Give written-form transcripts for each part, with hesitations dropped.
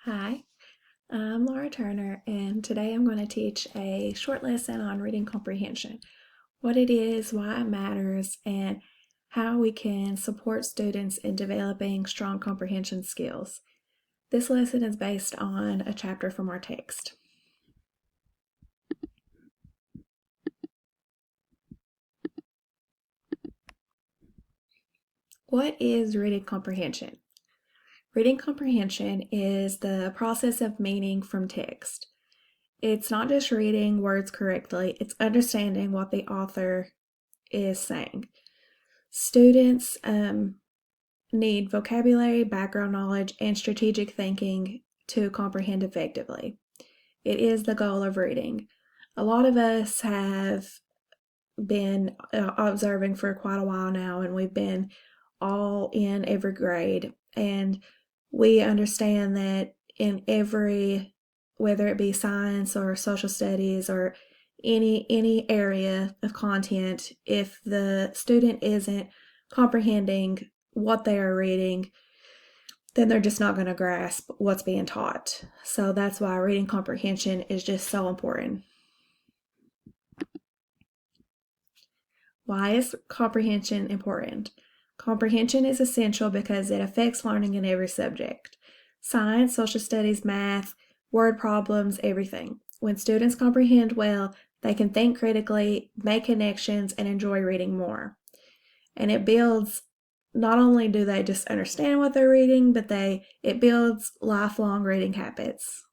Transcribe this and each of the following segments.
Hi, I'm Laura Turner, and today I'm going to teach a short lesson on reading comprehension, what it is, why it matters, and how we can support students in developing strong comprehension skills. This lesson is based on a chapter from our text. What is reading comprehension? Reading comprehension is the process of meaning from text. It's not just reading words correctly, it's understanding what the author is saying. Students need vocabulary, background knowledge, and strategic thinking to comprehend effectively. It is the goal of reading. A lot of us have been observing for quite a while now, and we've been all in every grade, and we understand that in every, whether it be science or social studies or any area of content, if the student isn't comprehending what they are reading, then they're just not going to grasp what's being taught. So that's why reading comprehension is just so important. Why is comprehension important? Comprehension is essential because it affects learning in every subject. Science, social studies, math, word problems, everything. When students comprehend well, they can think critically, make connections, and enjoy reading more. And it builds, not only do they just understand what they're reading, but it builds lifelong reading habits.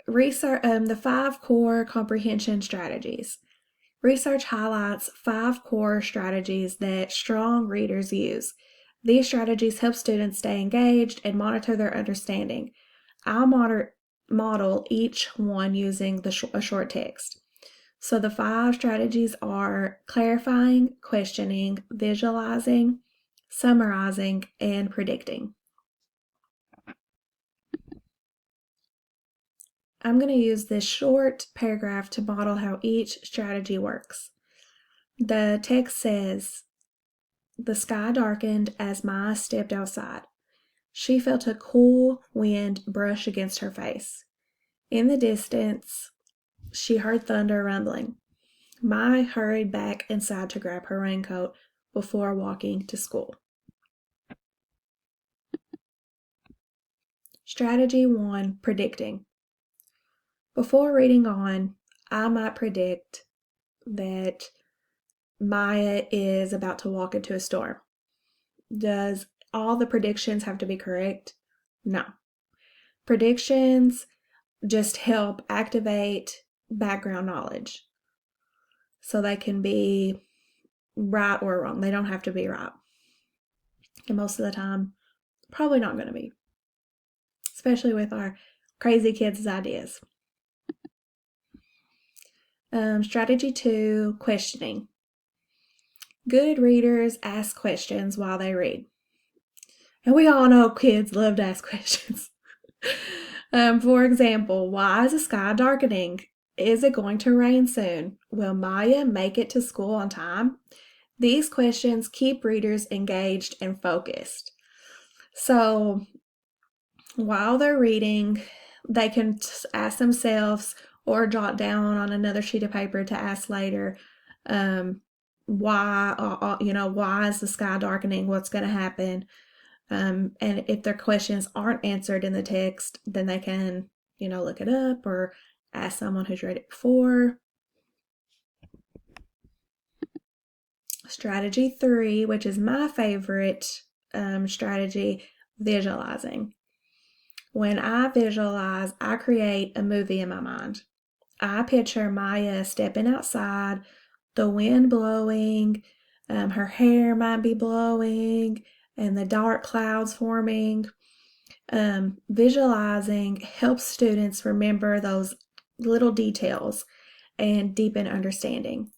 Research the 5 core comprehension strategies. Research highlights 5 core strategies that strong readers use. These strategies help students stay engaged and monitor their understanding. I'll model each one using a short text. So the 5 strategies are clarifying, questioning, visualizing, summarizing, and predicting. I'm going to use this short paragraph to model how each strategy works. The text says, "The sky darkened as Maya stepped outside. She felt a cool wind brush against her face. In the distance, she heard thunder rumbling. Maya hurried back inside to grab her raincoat before walking to school." Strategy 1, predicting. Before reading on, I might predict that Maya is about to walk into a storm. Does all the predictions have to be correct? No. Predictions just help activate background knowledge. So they can be right or wrong. They don't have to be right. And most of the time, probably not going to be. Especially with our crazy kids' ideas. Strategy 2, questioning. Good readers ask questions while they read. And we all know kids love to ask questions. For example, why is the sky darkening? Is it going to rain soon? Will Maya make it to school on time? These questions keep readers engaged and focused. So while they're reading, they can ask themselves or jot down on another sheet of paper to ask later, why is the sky darkening? What's going to happen? And if their questions aren't answered in the text, then they can, look it up or ask someone who's read it before. Strategy 3, which is my favorite strategy, visualizing. When I visualize, I create a movie in my mind. I picture Maya stepping outside, the wind blowing, her hair might be blowing, and the dark clouds forming. Visualizing helps students remember those little details and deepen understanding.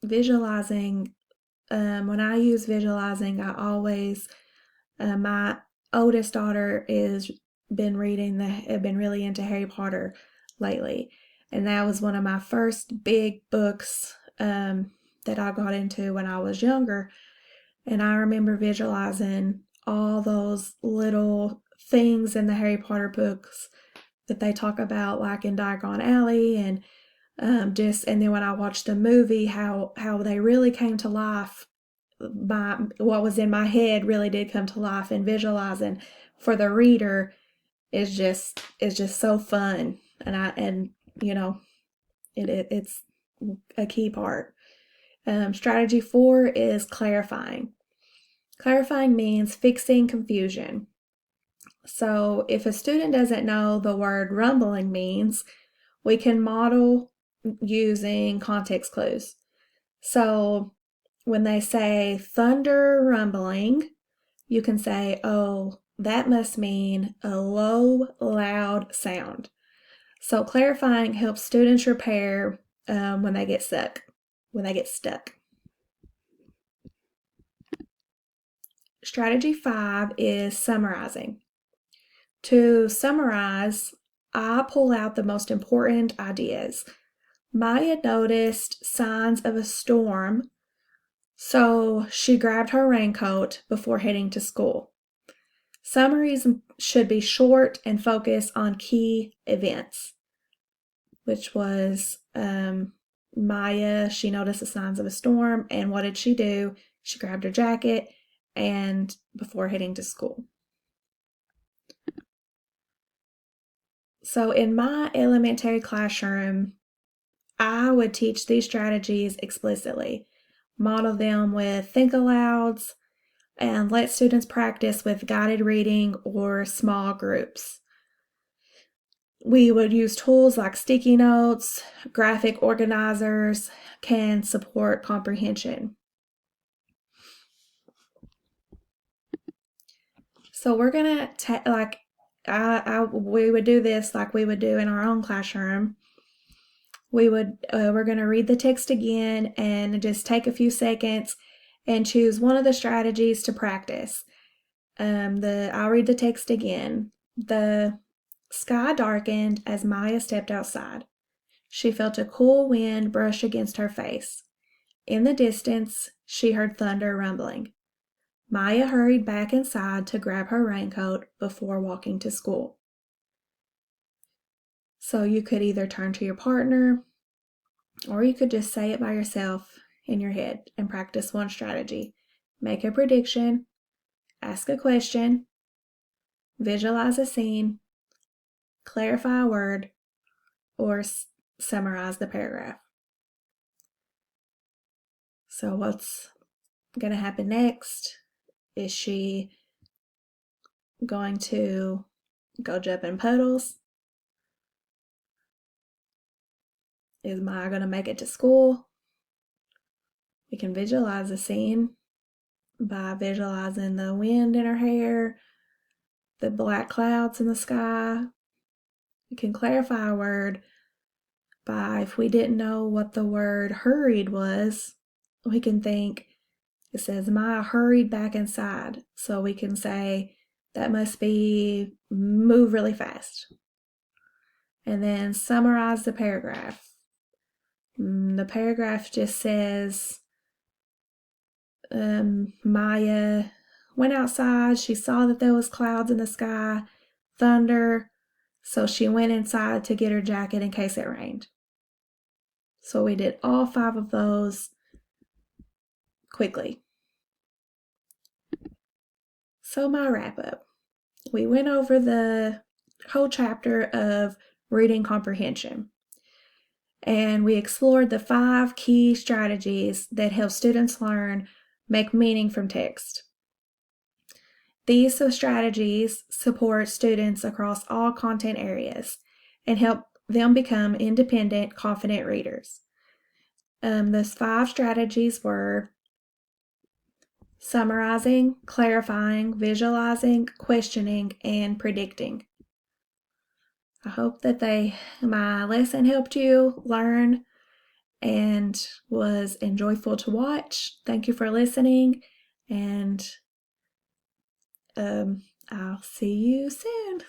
Visualizing, when I use visualizing, I always, my oldest daughter has been really into Harry Potter lately. And that was one of my first big books that I got into when I was younger. And I remember visualizing all those little things in the Harry Potter books that they talk about, like in Diagon Alley, and and then when I watched the movie, how they really came to life. What was in my head really did come to life, and visualizing for the reader is just so fun, and you know it's a key part. Strategy 4 is clarifying. Clarifying means fixing confusion. So if a student doesn't know the word rumbling means, we can model using context clues. So when they say thunder rumbling, you can say, oh, that must mean a low, loud sound. So clarifying helps students repair when they get stuck. Strategy 5 is summarizing. To summarize, I pull out the most important ideas. Maya noticed signs of a storm, so she grabbed her raincoat before heading to school. Summaries should be short and focus on key events, which was Maya, she noticed the signs of a storm, and what did she do? She grabbed her jacket and before heading to school. So in my elementary classroom, I would teach these strategies explicitly, model them with think alouds, and let students practice with guided reading or small groups. We would use tools like sticky notes, graphic organizers can support comprehension. So we're gonna we would do this like we would do in our own classroom. We're gonna read the text again and just take a few seconds and choose one of the strategies to practice. I'll read the text again. The sky darkened as Maya stepped outside. She felt a cool wind brush against her face. In the distance, she heard thunder rumbling. Maya hurried back inside to grab her raincoat before walking to school. So you could either turn to your partner or you could just say it by yourself in your head and practice one strategy. Make a prediction, ask a question, visualize a scene, clarify a word, or summarize the paragraph. So what's going to happen next? Is she going to go jump in puddles? Is Maya going to make it to school? We can visualize the scene by visualizing the wind in her hair, the black clouds in the sky. We can clarify a word by, if we didn't know what the word hurried was, we can think, it says Maya hurried back inside. So we can say that must be move really fast. And then summarize the paragraph. The paragraph just says Maya went outside. She saw that there was clouds in the sky, thunder, so she went inside to get her jacket in case it rained. So we did all 5 of those quickly. So my wrap up. We went over the whole chapter of reading comprehension, and we explored the 5 key strategies that help students make meaning from text. These strategies support students across all content areas and help them become independent, confident readers. Those 5 strategies were summarizing, clarifying, visualizing, questioning, and predicting. I hope that my lesson helped you learn and was enjoyable to watch. Thank you for listening, and I'll see you soon.